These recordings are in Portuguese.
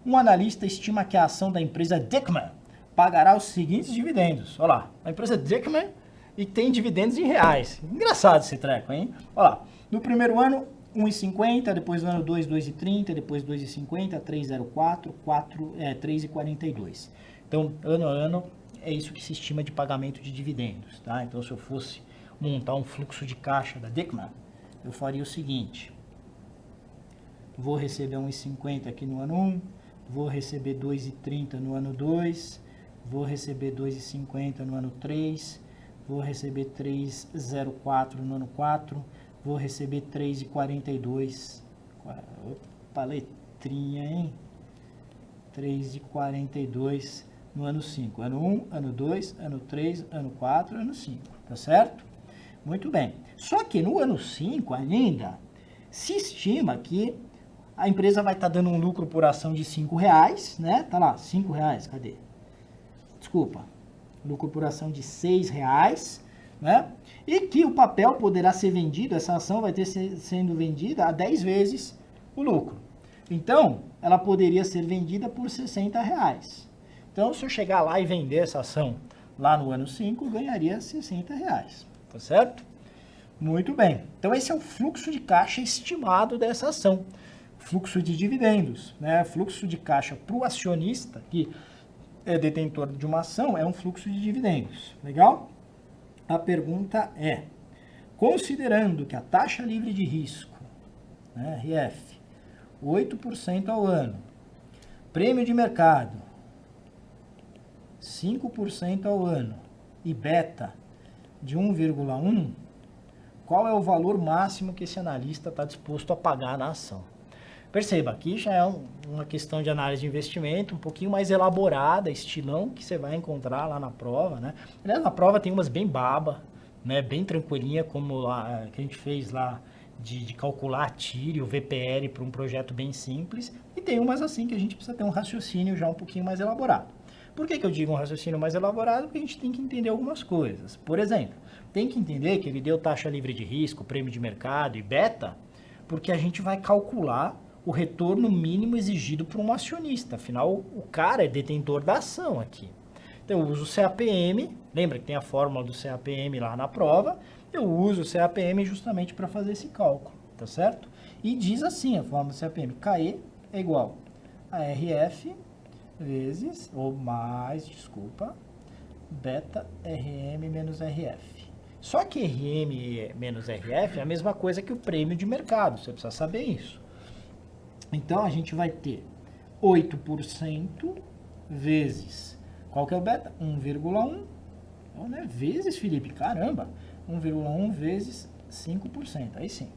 um analista estima que a ação da empresa Dickmann pagará os seguintes dividendos. Olha lá, a empresa Dickmann e tem dividendos em reais. Engraçado esse treco, hein? Olha lá, no primeiro ano, 1,50, depois no ano 2, 2,30, depois 2,50, 3,04, 3,42. Então, ano a ano, é isso que se estima de pagamento de dividendos, tá? Então, se eu fosse montar um fluxo de caixa da Dickmann, eu faria o seguinte: vou receber 1,50 aqui no ano 1, vou receber 2,30 no ano 2, vou receber 2,50 no ano 3, vou receber 3,04 no ano 4, vou receber 3,42. Opa, letrinha, hein? 3,42 no ano 5. Ano 1, ano 2, ano 3, ano 4, ano 5. Tá certo? Muito bem. Só que no ano 5 ainda se estima que a empresa vai estar dando um lucro por ação de R$5, né? Tá lá, R$5, cadê? Desculpa. Lucro por ação de R$6, né? E que o papel poderá ser vendido, essa ação vai ter sendo vendida a 10 vezes o lucro. Então, ela poderia ser vendida por R$60. Então, se eu chegar lá e vender essa ação lá no ano 5, ganharia R$60. Tá certo? Muito bem. Então, esse é o fluxo de caixa estimado dessa ação. Fluxo de dividendos, né? Fluxo de caixa para o acionista, que é detentor de uma ação, é um fluxo de dividendos. Legal? A pergunta é, considerando que a taxa livre de risco, né, RF, 8% ao ano, prêmio de mercado, 5% ao ano e beta de 1,1, qual é o valor máximo que esse analista está disposto a pagar na ação? Perceba, aqui já é uma questão de análise de investimento um pouquinho mais elaborada, estilão, que você vai encontrar lá na prova, né? Aliás, na prova tem umas bem baba, né? Bem tranquilinha, como lá, que a gente fez lá de calcular a TIR e o VPL para um projeto bem simples, e tem umas assim que a gente precisa ter um raciocínio já um pouquinho mais elaborado. Por que eu digo um raciocínio mais elaborado? Porque a gente tem que entender algumas coisas. Por exemplo, tem que entender que ele deu taxa livre de risco, prêmio de mercado e beta, porque a gente vai calcular o retorno mínimo exigido por um acionista. Afinal, o cara é detentor da ação aqui. Então, eu uso o CAPM, lembra que tem a fórmula do CAPM lá na prova, eu uso o CAPM justamente para fazer esse cálculo, tá certo? E diz assim, a fórmula do CAPM, KE é igual a RF vezes, ou mais, desculpa, beta RM menos RF. Só que RM menos RF é a mesma coisa que o prêmio de mercado, você precisa saber isso. Então, a gente vai ter 8% vezes, qual que é o beta? 1,1, então, né? Vezes, Felipe, caramba, 1,1 vezes 5%, aí sim.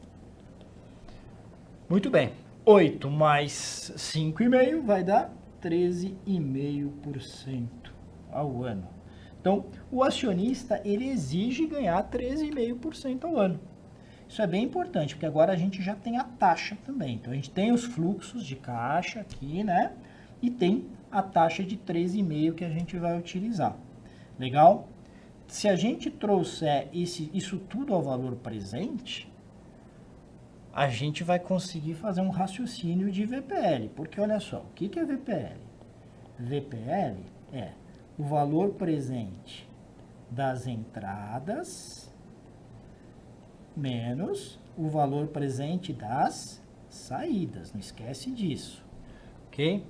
Muito bem, 8 mais 5,5 vai dar 13,5% ao ano. Então, o acionista, ele exige ganhar 13,5% ao ano. Isso é bem importante, porque agora a gente já tem a taxa também. Então, a gente tem os fluxos de caixa aqui, né? E tem a taxa de 13,5% que a gente vai utilizar. Legal? Se a gente trouxer isso tudo ao valor presente, a gente vai conseguir fazer um raciocínio de VPL. Porque, olha só, o que é VPL? VPL é o valor presente das entradas menos o valor presente das saídas. Não esquece disso, ok?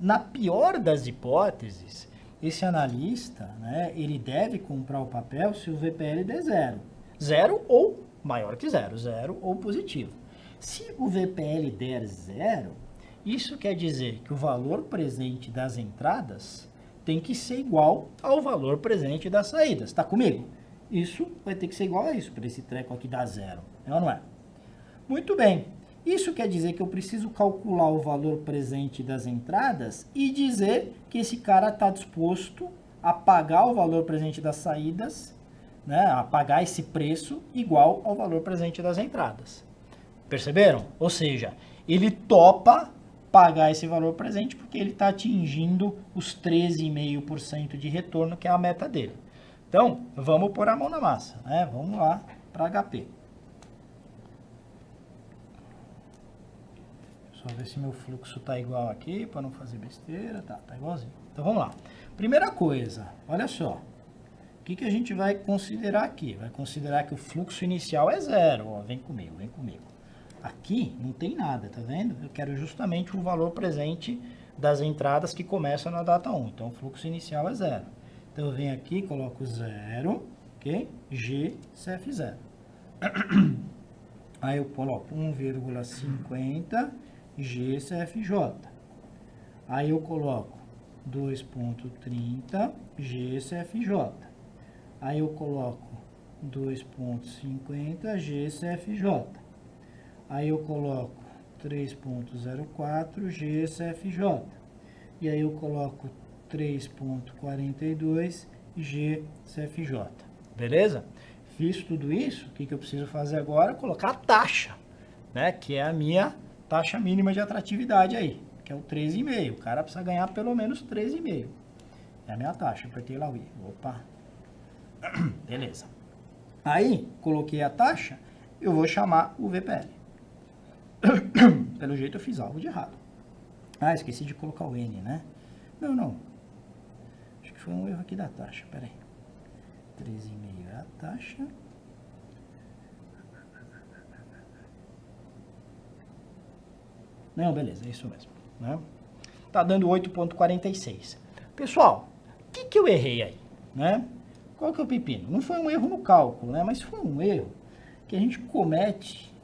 Na pior das hipóteses, esse analista, né, ele deve comprar o papel se o VPL der zero. Zero ou maior que zero, zero ou positivo. Se o VPL der zero, isso quer dizer que o valor presente das entradas tem que ser igual ao valor presente das saídas. Está comigo? Isso vai ter que ser igual a isso, para esse treco aqui dar zero. É ou não é? Muito bem. Isso quer dizer que eu preciso calcular o valor presente das entradas e dizer que esse cara está disposto a pagar o valor presente das saídas, né, a pagar esse preço igual ao valor presente das entradas. Perceberam? Ou seja, ele topa pagar esse valor presente porque ele está atingindo os 13,5% de retorno, que é a meta dele. Então, vamos pôr a mão na massa, né? Vamos lá para HP. Só ver se meu fluxo tá igual aqui, para não fazer besteira. Tá igualzinho. Então vamos lá. Primeira coisa, olha só. O que a gente vai considerar aqui? Vai considerar que o fluxo inicial é zero. Ó, vem comigo, vem comigo. Aqui não tem nada, tá vendo? Eu quero justamente o valor presente das entradas que começam na data 1. Então, o fluxo inicial é zero. Então, eu venho aqui, coloco 0, ok? G, CF0. Aí eu coloco 1,50 G, CFJ. Aí eu coloco 2,30 G, CFJ. Aí eu coloco 2,50 G, CFJ. Aí eu coloco 3,04 G, CFJ. E aí eu coloco 3,42 G, CFJ. Beleza? Fiz tudo isso, o que eu preciso fazer agora? Colocar a taxa, né? Que é a minha taxa mínima de atratividade aí, que é o 13,5. O cara precisa ganhar pelo menos 13,5. É a minha taxa, apertei lá o I. Opa! Beleza. Aí, coloquei a taxa, eu vou chamar o VPL. Pelo jeito eu fiz algo de errado. Ah, esqueci de colocar o N, né? Não. Acho que foi um erro aqui da taxa, peraí. 13,5 é a taxa. Não, beleza, é isso mesmo, né? Tá dando 8,46. Pessoal, o que eu errei aí, né? Qual que é o pepino? Não foi um erro no cálculo, né? Mas foi um erro que a gente comete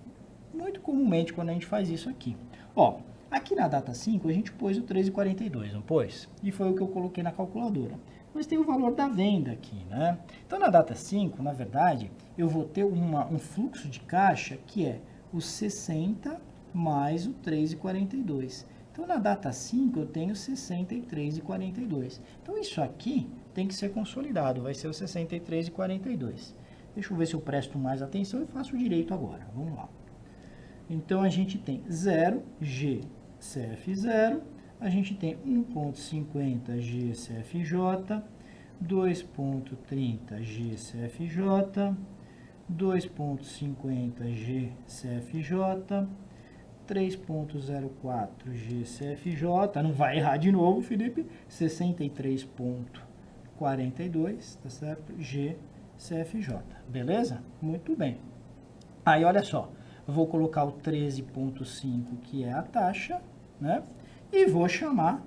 muito comumente quando a gente faz isso aqui. Ó, aqui na data 5 a gente pôs o 13,42, não pôs? E foi o que eu coloquei na calculadora. Mas tem o valor da venda aqui, né? Então na data 5, na verdade, eu vou ter um fluxo de caixa que é o 60 mais o 3,42. Então na data 5 eu tenho 63,42. Então isso aqui tem que ser consolidado, vai ser o 63,42. Deixa eu ver se eu presto mais atenção e faço direito agora. Vamos lá. Então a gente tem 0 G CF0, a gente tem 1,50 G CFJ, 2,30 G CFJ, 2,50 G CFJ, 3,04 G CFJ, não vai errar de novo, Felipe, 63,42, tá certo? G CFJ, beleza? Muito bem. Aí, olha só, eu vou colocar o 13,5, que é a taxa, né? E vou chamar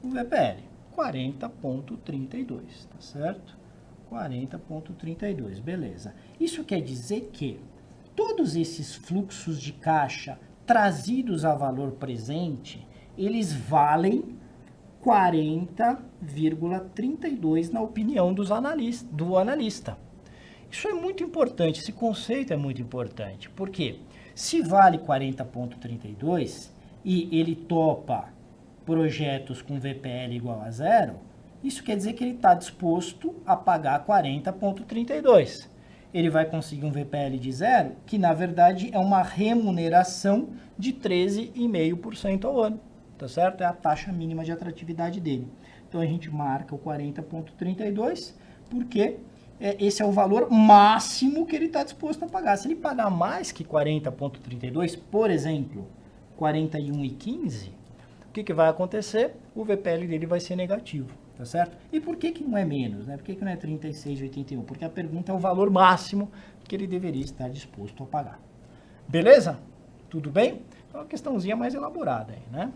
o VPL, 40,32, tá certo? 40,32, beleza. Isso quer dizer que todos esses fluxos de caixa trazidos a valor presente, eles valem 40,32 na opinião do analista. Isso é muito importante, esse conceito é muito importante, porque se vale 40,32 e ele topa projetos com VPL igual a zero, isso quer dizer que ele está disposto a pagar 40,32. Ele vai conseguir um VPL de zero, que na verdade é uma remuneração de 13,5% ao ano, tá certo? É a taxa mínima de atratividade dele. Então a gente marca o 40,32, porque esse é o valor máximo que ele está disposto a pagar. Se ele pagar mais que 40,32, por exemplo, 41,15, o que vai acontecer? O VPL dele vai ser negativo, tá certo? E por que não é menos, né? Por que não é 36,81? Porque a pergunta é o valor máximo que ele deveria estar disposto a pagar. Beleza? Tudo bem? É uma questãozinha mais elaborada aí, né?